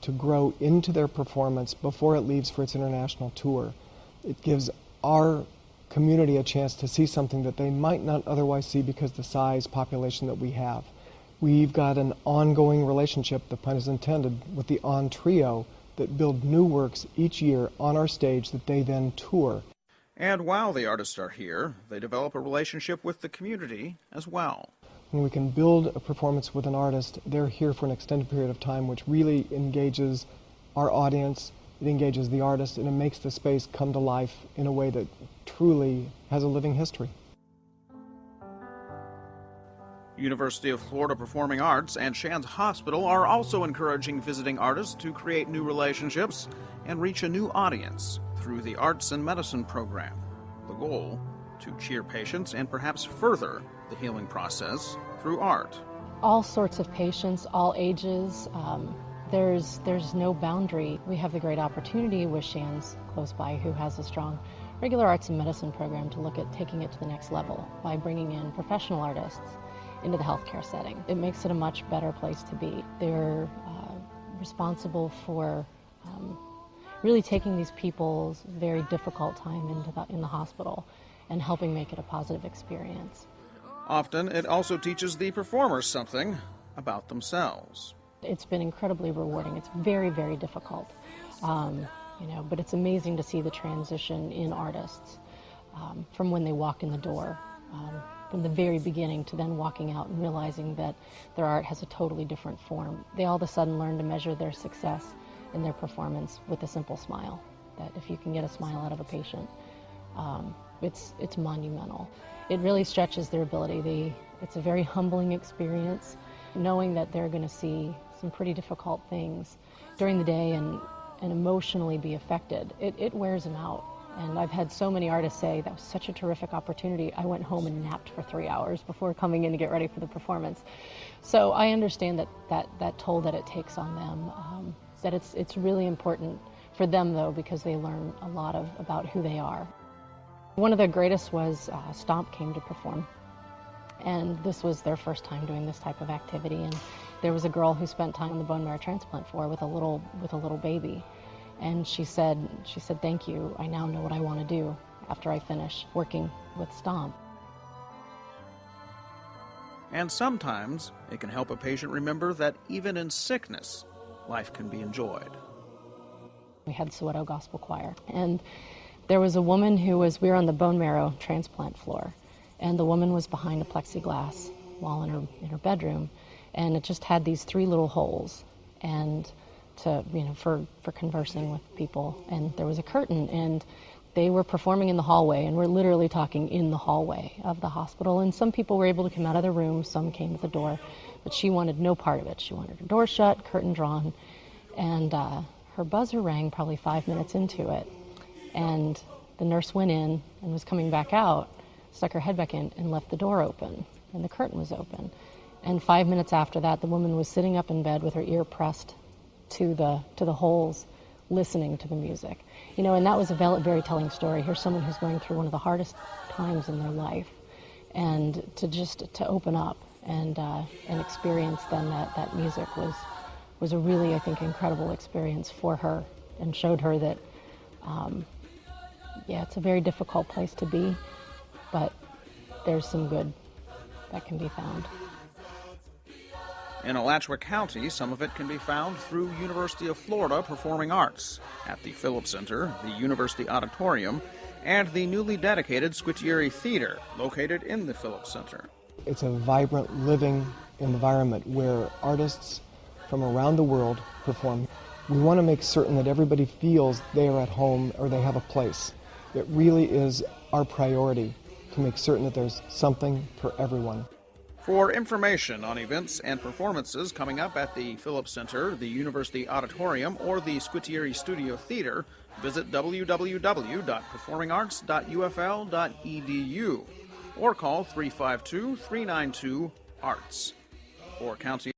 to grow into their performance before it leaves for its international tour. It gives our community a chance to see something that they might not otherwise see because of the size population that we have. We've got an ongoing relationship, the pun is intended, with the On Trio that build new works each year on our stage that they then tour. And while the artists are here, they develop a relationship with the community as well. When we can build a performance with an artist, they're here for an extended period of time, which really engages our audience, it engages the artist, and it makes the space come to life in a way that truly has a living history. University of Florida Performing Arts and Shands Hospital are also encouraging visiting artists to create new relationships and reach a new audience through the Arts and Medicine program. The goal, to cheer patients and perhaps further the healing process through art. All sorts of patients, all ages. There's no boundary. We have the great opportunity with Shands close by, who has a strong regular arts and medicine program, to look at taking it to the next level by bringing in professional artists into the healthcare setting. It makes it a much better place to be. They're responsible for really taking these people's very difficult time in the hospital and helping make it a positive experience. Often it also teaches the performers something about themselves. It's been incredibly rewarding. It's very, very difficult, but it's amazing to see the transition in artists from when they walk in the door, from the very beginning to then walking out and realizing that their art has a totally different form. They all of a sudden learn to measure their success in their performance with a simple smile. That if you can get a smile out of a patient, it's monumental. It really stretches their ability. It's a very humbling experience, knowing that they're going to see some pretty difficult things during the day and emotionally be affected. It wears them out. And I've had so many artists say, that was such a terrific opportunity. I went home and napped for 3 hours before coming in to get ready for the performance. So I understand that toll that it takes on them, that it's really important for them, though, because they learn a lot about who they are. One of the greatest was Stomp came to perform. And this was their first time doing this type of activity. And there was a girl who spent time on the bone marrow transplant floor with a little baby. And she said, thank you, I now know what I want to do after I finish working with Stomp. And sometimes it can help a patient remember that even in sickness, life can be enjoyed. We had Soweto Gospel Choir, and there was a woman we were on the bone marrow transplant floor, and the woman was behind a plexiglass wall in her bedroom, and it just had these 3 little holes, and for conversing with people. And there was a curtain, and they were performing in the hallway, and we're literally talking in the hallway of the hospital. And some people were able to come out of their rooms, some came to the door, but she wanted no part of it. She wanted her door shut, curtain drawn, and her buzzer rang probably 5 minutes into it. And the nurse went in and was coming back out, stuck her head back in, and left the door open, and the curtain was open. And 5 minutes after that, the woman was sitting up in bed with her ear pressed to the holes, listening to the music. And that was a very telling story. Here's someone who's going through one of the hardest times in their life, and to open up and experience then that music was a really, I think, incredible experience for her, and showed her that it's a very difficult place to be, but there's some good that can be found. In Alachua County, some of it can be found through University of Florida Performing Arts at the Phillips Center, the University Auditorium, and the newly dedicated Squitieri Theater, located in the Phillips Center. It's a vibrant, living environment where artists from around the world perform. We want to make certain that everybody feels they are at home or they have a place. It really is our priority to make certain that there's something for everyone. For information on events and performances coming up at the Phillips Center, the University Auditorium, or the Squitieri Studio Theater, visit www.performingarts.ufl.edu or call 352-392-ARTS. For County